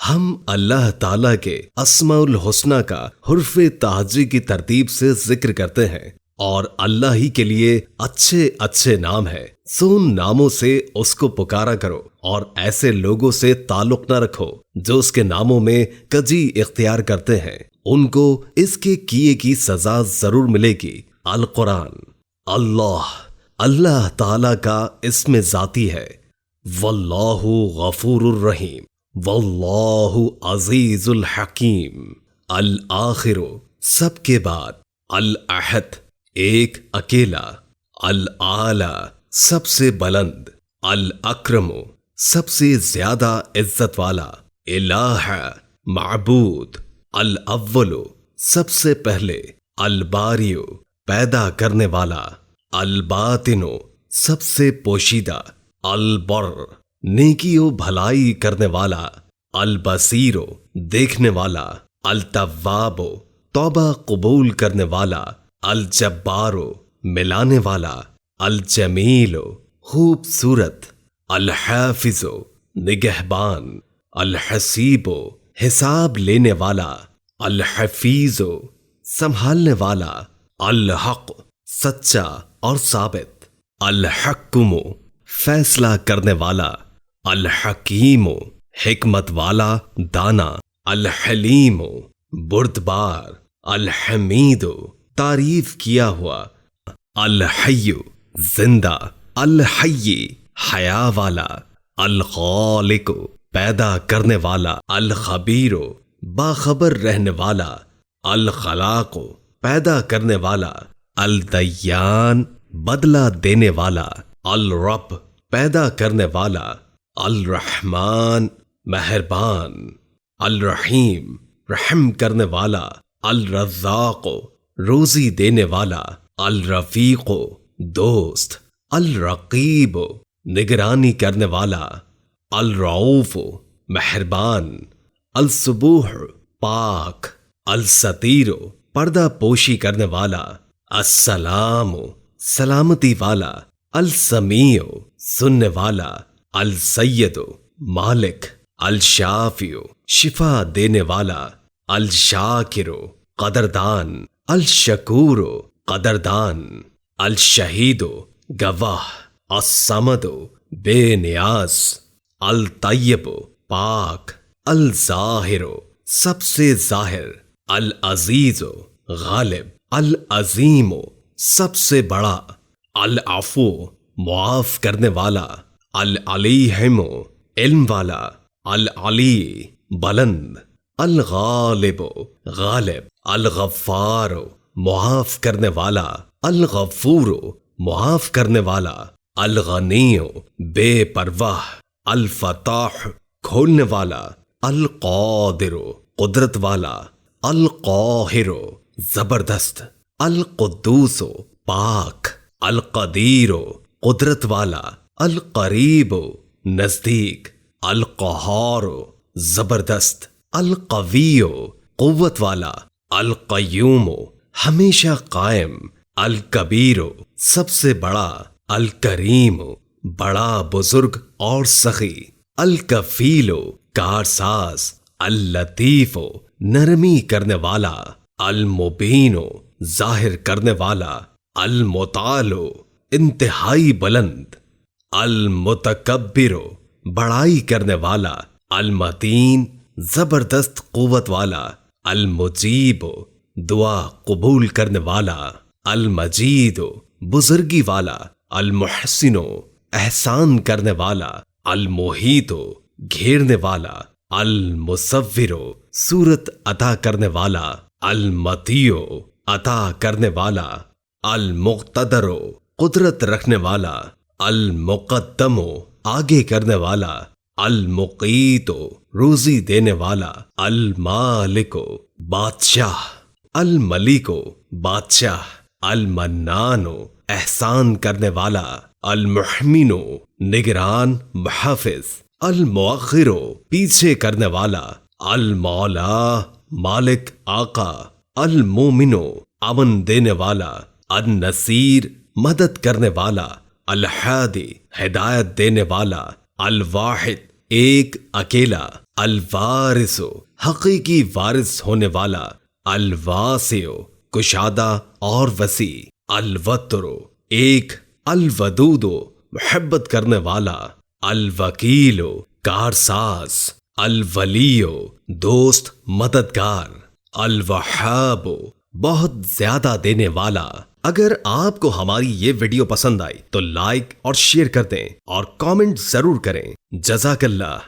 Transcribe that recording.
ہم اللہ تعالیٰ کے اسماء الحسنہ کا حرف تہجی کی ترتیب سے ذکر کرتے ہیں، اور اللہ ہی کے لیے اچھے اچھے نام ہے، سو ان ناموں سے اس کو پکارا کرو، اور ایسے لوگوں سے تعلق نہ رکھو جو اس کے ناموں میں کجی اختیار کرتے ہیں، ان کو اس کے کیے کی سزا ضرور ملے گی۔ القرآن۔ اللہ تعالیٰ کا اسم ذاتی ہے، واللہ غفور الرحیم، واللہ عزیز الحکیم۔ الآخر، سب کے بعد، الاحد، ایک اکیلا، الاعلی، سب سے بلند، الاکرم، سب سے زیادہ عزت والا، الہ، معبود، الاول، سب سے پہلے، الباری، پیدا کرنے والا، الباطن، سب سے پوشیدہ، البر، نیکی و بھلائی کرنے والا، البصیر، دیکھنے والا، التواب، توبہ قبول کرنے والا، الجبار، ملانے والا، الجمیل، خوبصورت، الحافظ، نگہبان، الحسیب، حساب لینے والا، الحفیظ، سنبھالنے والا، الحق، سچا اور ثابت، الحکم، فیصلہ کرنے والا، الحکیم، حکمت والا، دانا، الحلیم، بردبار، الحمید، تعریف کیا ہوا، الحی، زندہ، الحی، حیا والا، الخالق، پیدا کرنے والا، الخبیر، باخبر رہنے والا، الخلاق، پیدا کرنے والا، الدیان، بدلہ دینے والا، الرب، پیدا کرنے والا، الرحمن، مہربان، الرحیم، رحم کرنے والا، الرزاق، روزی دینے والا، الرفیق، دوست، الرقیب، نگرانی کرنے والا، الرؤوف، مہربان، الصبوح، پاک، الستیر، پردہ پوشی کرنے والا، السلام، سلامتی والا، السمیع، سننے والا، السید، مالک، الشافی، شفا دینے والا، الشاکر، قدردان، الشکور، قدردان، الشہید، گواہ، الصمد، بے نیاز، الطیب، پاک، الظاہر، سب سے ظاہر، العزیز، غالب، العظیم، سب سے بڑا، العفو، معاف کرنے والا، العلیم، علم والا، العلی، بلند، الغالب، غالب، الغفار، معاف کرنے والا، الغفور، معاف کرنے والا، الغنی، بے پرواہ، الفتاح، کھولنے والا، القادر، قدرت والا، القاہر، زبردست، القدوس، پاک، القدیر، قدرت والا، القریب، نزدیک، القہار، زبردست، القوی، قوت والا، القیوم، ہمیشہ قائم، الکبیر، سب سے بڑا، الکریم، بڑا بزرگ اور سخی، الکفیل، کارساز، اللطیف، نرمی کرنے والا، المبین، ظاہر کرنے والا، المتعال، انتہائی بلند، المتکبر، بڑائی کرنے والا، المتین، زبردست قوت والا، المجیب، دعا قبول کرنے والا، المجید، بزرگی والا، المحسن، احسان کرنے والا، المحیط، گھیرنے والا، المصور، صورت عطا کرنے والا، المطیع، عطا کرنے والا، المقتدر، قدرت رکھنے والا، المقدم، آگے کرنے والا، المقیت، روزی دینے والا، المالک، بادشاہ، الملک، بادشاہ، المنان، احسان کرنے والا، المحمن، نگران، محافظ، المؤخر، پیچھے کرنے والا، المولا، مالک، آقا، المومن، امن دینے والا، النصیر، مدد کرنے والا، الہادی، ہدایت دینے والا، الواحد، ایک اکیلا، الوارث حقیقی وارث ہونے والا، الواسع کشادہ اور وسیع، الوتر ایک، الودود محبت کرنے والا، الوکیل کارساز، الولی دوست مددگار، الوہاب بہت زیادہ دینے والا۔ اگر آپ کو ہماری یہ ویڈیو پسند آئی تو لائک اور شیئر کر دیں اور کامنٹ ضرور کریں۔ جزاک اللہ۔